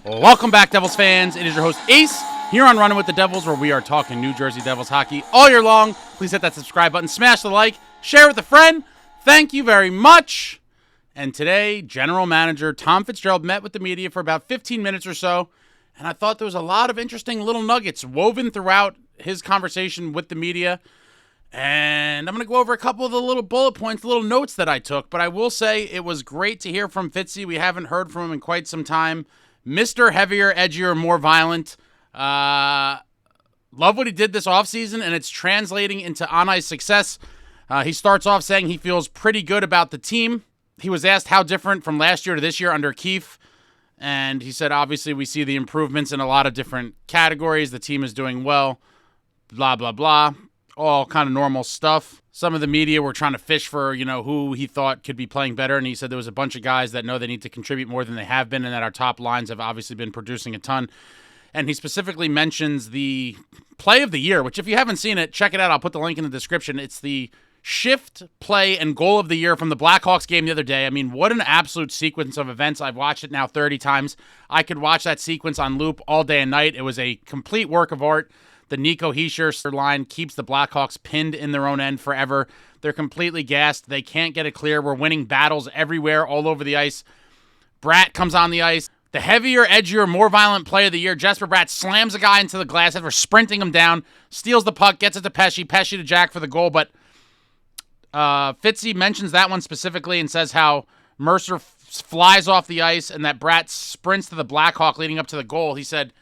Welcome back, Devils fans. It is your host, Ace, here on Running with the Devils, where we are talking New Jersey Devils hockey all year long. Please hit that subscribe button, smash the like, share with a friend. Thank you very much. And today, General Manager Tom Fitzgerald met with the media for about 15 minutes or so, and I thought there was a lot of interesting little nuggets woven throughout his conversation with the media. And I'm going to go over a couple of the little bullet points, little notes that I took, but I will say it was great to hear from Fitzy. We haven't heard from him in quite some time. Mr. Heavier, Edgier, More Violent. Love what he did this offseason, and it's translating into on-ice success. He starts off saying he feels pretty good about the team. He was asked how different from last year to this year under Keefe, and he said, obviously, we see the improvements in a lot of different categories. The team is doing well, blah, blah, blah. All kind of normal stuff. Some of the media were trying to fish for, who he thought could be playing better, and he said there was a bunch of guys that know they need to contribute more than they have been, and that our top lines have obviously been producing a ton. And he specifically mentions the play of the year, which if you haven't seen it, check it out. I'll put the link in the description. It's the shift, play, and goal of the year from the Blackhawks game the other day. I mean, what an absolute sequence of events. I've watched it now 30 times. I could watch that sequence on loop all day and night. It was a complete work of art. The Nico Hischier line keeps the Blackhawks pinned in their own end forever. They're completely gassed. They can't get it clear. We're winning battles everywhere, all over the ice. Bratt comes on the ice. The heavier, edgier, more violent play of the year. Jesper Bratt slams a guy into the glass after sprinting him down, steals the puck, gets it to Pesce to Jack for the goal. But Fitzy mentions that one specifically and says how Mercer flies off the ice and that Bratt sprints to the Blackhawk leading up to the goal. He said,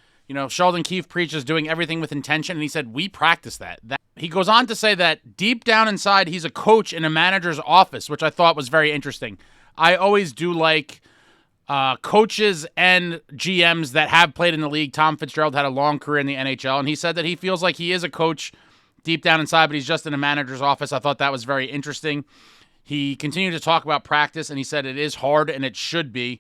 Sheldon Keefe preaches doing everything with intention, and he said, we practice that. He goes on to say that deep down inside, he's a coach in a manager's office, which I thought was very interesting. I always do like coaches and GMs that have played in the league. Tom Fitzgerald had a long career in the NHL, and he said that he feels like he is a coach deep down inside, but he's just in a manager's office. I thought that was very interesting. He continued to talk about practice, and he said it is hard, and it should be.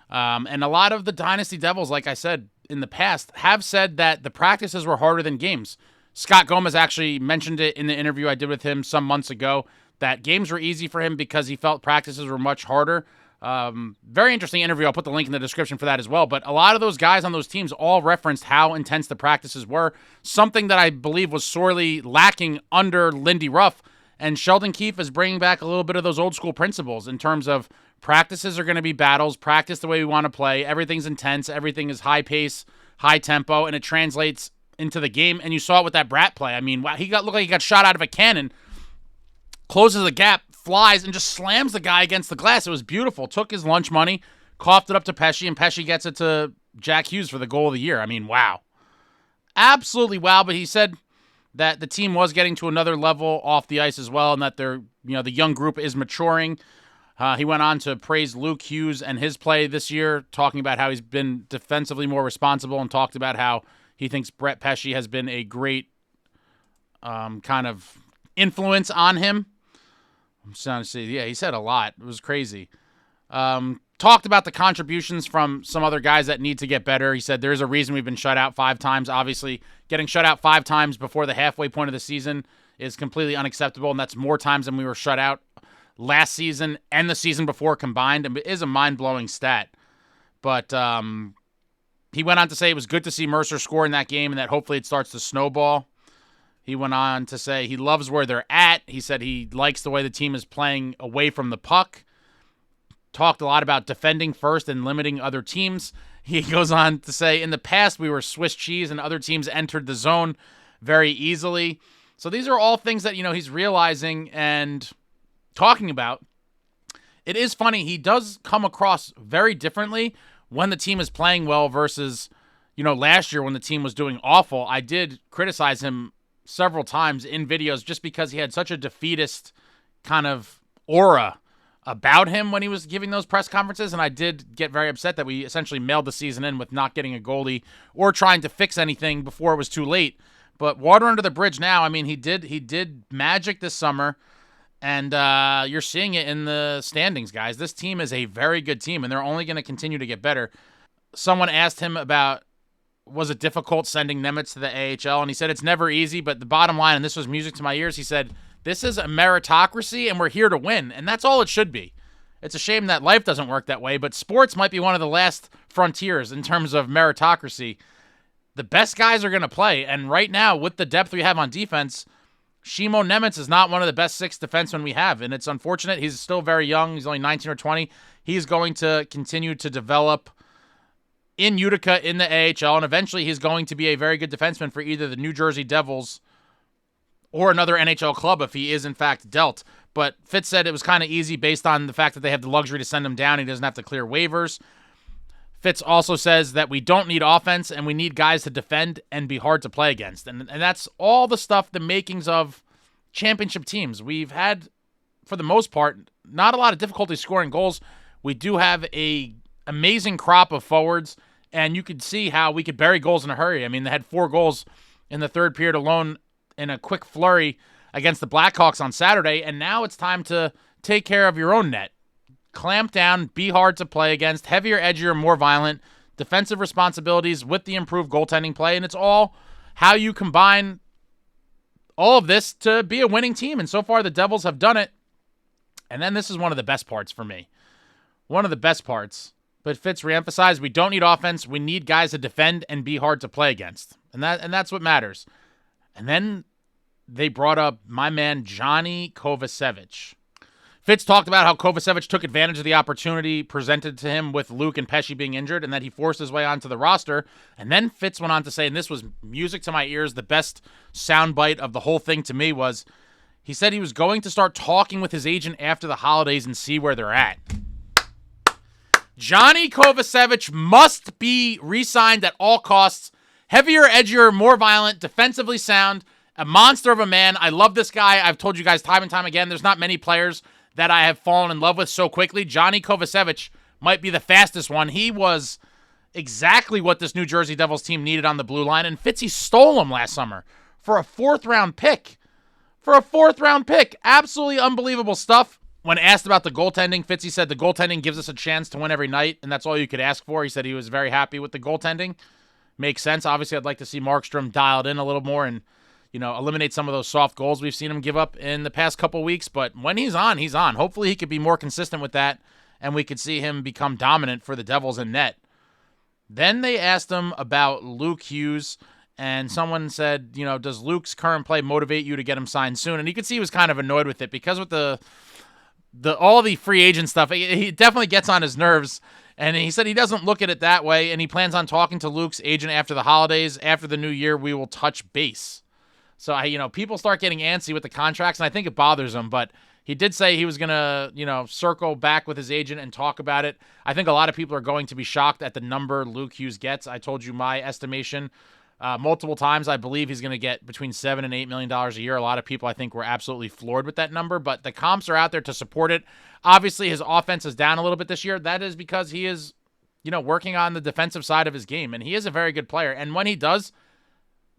And a lot of the Dynasty Devils, like I said, in the past have said that the practices were harder than games. Scott Gomez actually mentioned it in the interview I did with him some months ago, that games were easy for him because he felt practices were much harder. Very interesting interview. I'll put the link in the description for that as well. But a lot of those guys on those teams all referenced how intense the practices were, something that I believe was sorely lacking under Lindy Ruff. And Sheldon Keefe is bringing back a little bit of those old school principles in terms of practices are going to be battles, practice the way we want to play. Everything's intense. Everything is high pace, high tempo, and it translates into the game. And you saw it with that Bratt play. I mean, looked like he got shot out of a cannon, closes the gap, flies, and just slams the guy against the glass. It was beautiful. Took his lunch money, coughed it up to Pesce, and Pesce gets it to Jack Hughes for the goal of the year. I mean, wow. Absolutely wow. But he said that the team was getting to another level off the ice as well, and that the young group is maturing. He went on to praise Luke Hughes and his play this year, talking about how he's been defensively more responsible, and talked about how he thinks Brett Pesce has been a great kind of influence on him. I'm trying to see. Yeah, he said a lot. It was crazy. Talked about the contributions from some other guys that need to get better. He said there's a reason we've been shut out 5 times. Obviously, getting shut out 5 times before the halfway point of the season is completely unacceptable, and that's more times than we were shut out last season and the season before combined. It is a mind-blowing stat. But he went on to say it was good to see Mercer score in that game and that hopefully it starts to snowball. He went on to say he loves where they're at. He said he likes the way the team is playing away from the puck. Talked a lot about defending first and limiting other teams. He goes on to say, in the past, we were Swiss cheese and other teams entered the zone very easily. So these are all things that, he's realizing and talking about. It is funny. He does come across very differently when the team is playing well versus, last year when the team was doing awful. I did criticize him several times in videos just because he had such a defeatist kind of aura about him when he was giving those press conferences, and I did get very upset that we essentially mailed the season in with not getting a goalie or trying to fix anything before it was too late. But water under the bridge now. I mean, he did magic this summer, and you're seeing it in the standings, guys. This team is a very good team, and they're only going to continue to get better. Someone asked him about, was it difficult sending Nemec to the AHL, and he said it's never easy, but the bottom line, and this was music to my ears, he said, this is a meritocracy, and we're here to win, and that's all it should be. It's a shame that life doesn't work that way, but sports might be one of the last frontiers in terms of meritocracy. The best guys are going to play, and right now, with the depth we have on defense, Shimo Nemec is not one of the best 6 defensemen we have, and it's unfortunate. He's still very young. He's only 19 or 20. He's going to continue to develop in Utica in the AHL, and eventually he's going to be a very good defenseman for either the New Jersey Devils or another NHL club if he is, in fact, dealt. But Fitz said it was kind of easy based on the fact that they have the luxury to send him down. He doesn't have to clear waivers. Fitz also says that we don't need offense and we need guys to defend and be hard to play against. And that's all the stuff, the makings of championship teams. We've had, for the most part, not a lot of difficulty scoring goals. We do have a amazing crop of forwards, and you could see how we could bury goals in a hurry. I mean, they had 4 goals in the third period alone in a quick flurry against the Blackhawks on Saturday, and now it's time to take care of your own net. Clamp down, be hard to play against, heavier, edgier, more violent, defensive responsibilities with the improved goaltending play, and it's all how you combine all of this to be a winning team, and so far the Devils have done it. And then this is one of the best parts for me. One of the best parts. But Fitz reemphasized, we don't need offense, we need guys to defend and be hard to play against. And that's what matters. And then they brought up my man Johnny Kovacevic. Fitz talked about how Kovacevic took advantage of the opportunity presented to him with Luke and Pesci being injured and that he forced his way onto the roster. And then Fitz went on to say, and this was music to my ears, the best soundbite of the whole thing to me was, he said he was going to start talking with his agent after the holidays and see where they're at. Johnny Kovacevic must be re-signed at all costs. Heavier, edgier, more violent, defensively sound, a monster of a man. I love this guy. I've told you guys time and time again, there's not many players that I have fallen in love with so quickly. Johnny Kovacevic might be the fastest one. He was exactly what this New Jersey Devils team needed on the blue line, and Fitzy stole him last summer for a 4th-round pick. Absolutely unbelievable stuff. When asked about the goaltending, Fitzy said the goaltending gives us a chance to win every night, and that's all you could ask for. He said he was very happy with the goaltending. Makes sense. Obviously, I'd like to see Markstrom dialed in a little more and, eliminate some of those soft goals we've seen him give up in the past couple weeks. But when he's on, he's on. Hopefully he could be more consistent with that, and we could see him become dominant for the Devils in net. Then they asked him about Luke Hughes, and someone said, does Luke's current play motivate you to get him signed soon? And you could see he was kind of annoyed with it because with all the free agent stuff, he definitely gets on his nerves. And he said he doesn't look at it that way, and he plans on talking to Luke's agent after the holidays. After the new year, we will touch base. So, people start getting antsy with the contracts, and I think it bothers him. But he did say he was going to, circle back with his agent and talk about it. I think a lot of people are going to be shocked at the number Luke Hughes gets. I told you my estimation multiple times. I believe he's going to get between $7 and $8 million a year. A lot of people, I think, were absolutely floored with that number, but the comps are out there to support it. Obviously, his offense is down a little bit this year. That is because he is, working on the defensive side of his game, and he is a very good player. And when he does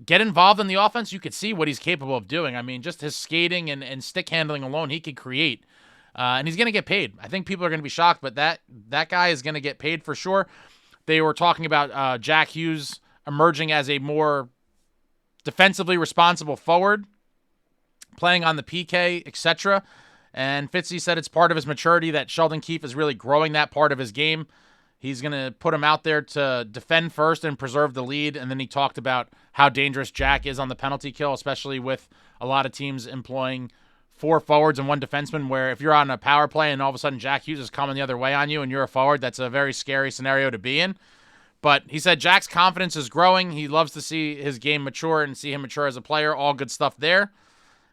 get involved in the offense, you could see what he's capable of doing. I mean, just his skating and stick handling alone, he could create. And he's going to get paid. I think people are going to be shocked, but that guy is going to get paid for sure. They were talking about Jack Hughes emerging as a more defensively responsible forward, playing on the PK, etc. And Fitzy said it's part of his maturity that Sheldon Keefe is really growing that part of his game. He's going to put him out there to defend first and preserve the lead. And then he talked about how dangerous Jack is on the penalty kill, especially with a lot of teams employing 4 forwards and 1 defenseman, where if you're on a power play and all of a sudden Jack Hughes is coming the other way on you and you're a forward, that's a very scary scenario to be in. But he said Jack's confidence is growing. He loves to see his game mature and see him mature as a player. All good stuff there.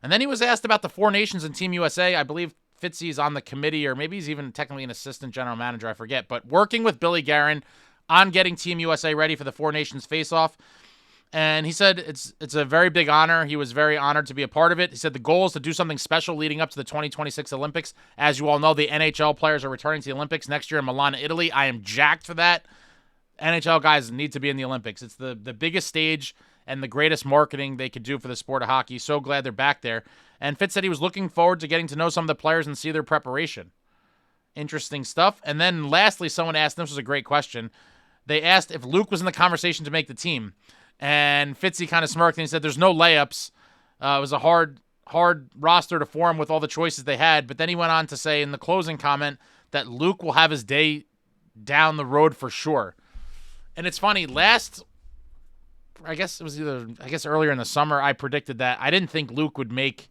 And then he was asked about the 4 nations and Team USA. I believe Fitzy's on the committee, or maybe he's even technically an assistant general manager, I forget. But working with Billy Guerin on getting Team USA ready for the 4 nations face-off. And he said it's a very big honor. He was very honored to be a part of it. He said the goal is to do something special leading up to the 2026 Olympics. As you all know, the NHL players are returning to the Olympics next year in Milan, Italy. I am jacked for that. NHL guys need to be in the Olympics. It's the biggest stage and the greatest marketing they could do for the sport of hockey. So glad they're back there. And Fitz said he was looking forward to getting to know some of the players and see their preparation. Interesting stuff. And then lastly, someone asked, and this was a great question, they asked if Luke was in the conversation to make the team. And Fitzy kind of smirked and he said there's no layups. It was a hard roster to form with all the choices they had. But then he went on to say in the closing comment that Luke will have his day down the road for sure. And it's funny, I guess earlier in the summer, I predicted that I didn't think Luke would make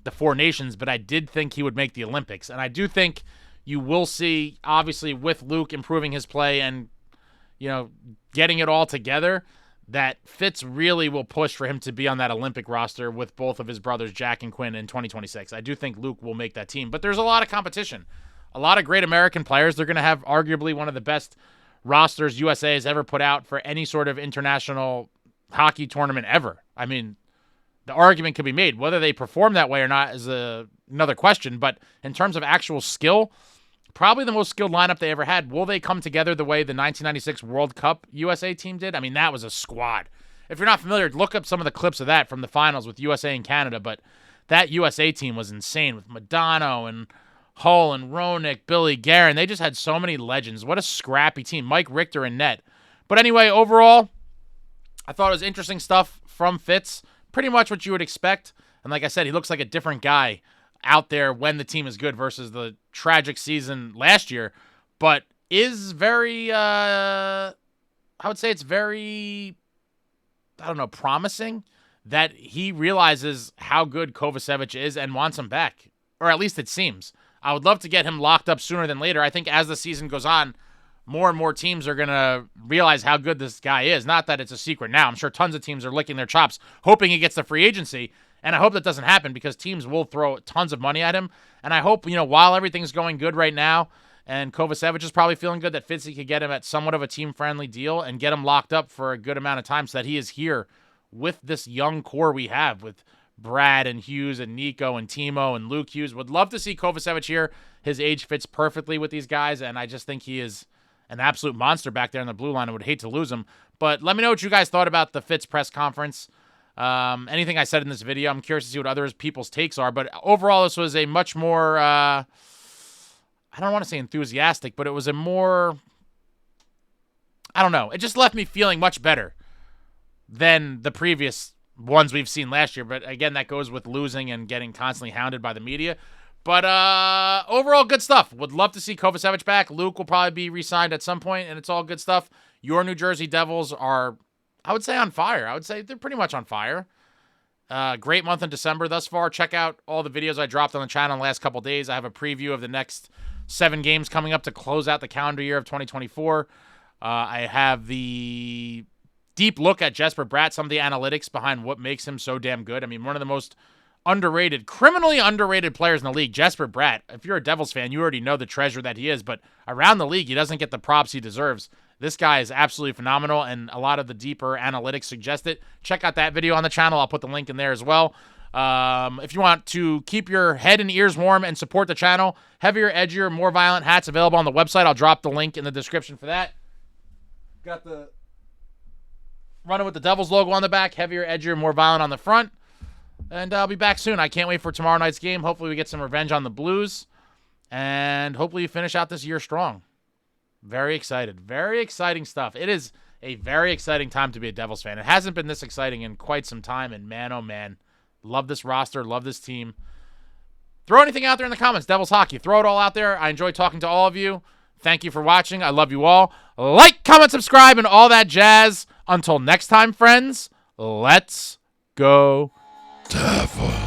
the Four Nations, but I did think he would make the Olympics. And I do think you will see, obviously, with Luke improving his play and, getting it all together, that Fitz really will push for him to be on that Olympic roster with both of his brothers, Jack and Quinn, in 2026. I do think Luke will make that team. But there's a lot of competition. A lot of great American players. They're going to have arguably one of the best rosters USA has ever put out for any sort of international hockey tournament ever. I mean, the argument could be made. Whether they perform that way or not is another question. But in terms of actual skill, probably the most skilled lineup they ever had. Will they come together the way the 1996 World Cup USA team did? I mean, that was a squad. If you're not familiar, look up some of the clips of that from the finals with USA and Canada. But that USA team was insane with Modano and Hull and Roenick, Billy Guerin. They just had so many legends. What a scrappy team. Mike Richter in net. But anyway, overall, I thought it was interesting stuff from Fitz. Pretty much what you would expect. And like I said, he looks like a different guy out there when the team is good versus the tragic season last year. But is very, I would say it's very, promising that he realizes how good Kovacevic is and wants him back. Or at least it seems. I would love to get him locked up sooner than later. I think as the season goes on, more and more teams are going to realize how good this guy is. Not that it's a secret now. I'm sure tons of teams are licking their chops, hoping he gets the free agency. And I hope that doesn't happen because teams will throw tons of money at him. And I hope, while everything's going good right now and Kovacevic is probably feeling good, that Fitzy could get him at somewhat of a team-friendly deal and get him locked up for a good amount of time so that he is here with this young core we have with Bratt and Hughes and Nico and Timo and Luke Hughes. Would love to see Kovacevic here. His age fits perfectly with these guys, and I just think he is an absolute monster back there in the blue line. I would hate to lose him. But let me know what you guys thought about the Fitz press conference. Anything I said in this video, I'm curious to see what other people's takes are. But overall, this was a much more, I don't want to say enthusiastic, but it was a more, it just left me feeling much better than the previous ones we've seen last year. But again, that goes with losing and getting constantly hounded by the media. But overall, good stuff. Would love to see Kovacevic back. Luke will probably be re-signed at some point, and it's all good stuff. Your New Jersey Devils are, I would say, on fire. I would say they're pretty much on fire. Great month in December thus far. Check out all the videos I dropped on the channel in the last couple days. I have a preview of the next 7 games coming up to close out the calendar year of 2024. I have the deep look at Jesper Bratt, some of the analytics behind what makes him so damn good. I mean, one of the most criminally underrated players in the league, Jesper Bratt. If you're a Devils fan, you already know the treasure that he is, but around the league, he doesn't get the props he deserves. This guy is absolutely phenomenal, and a lot of the deeper analytics suggest it. Check out that video on the channel. I'll put the link in there as well. If you want to keep your head and ears warm and support the channel, heavier, edgier, more violent hats available on the website. I'll drop the link in the description for that. Got the Running with the Devils logo on the back, heavier, edgier, more violent on the front. And I'll be back soon. I can't wait for tomorrow night's game. Hopefully we get some revenge on the Blues. And hopefully you finish out this year strong. Very excited. Very exciting stuff. It is a very exciting time to be a Devils fan. It hasn't been this exciting in quite some time. And man, oh man, love this roster. Love this team. Throw anything out there in the comments. Devils hockey. Throw it all out there. I enjoy talking to all of you. Thank you for watching. I love you all. Like, comment, subscribe, and all that jazz. Until next time, friends, let's go Devils.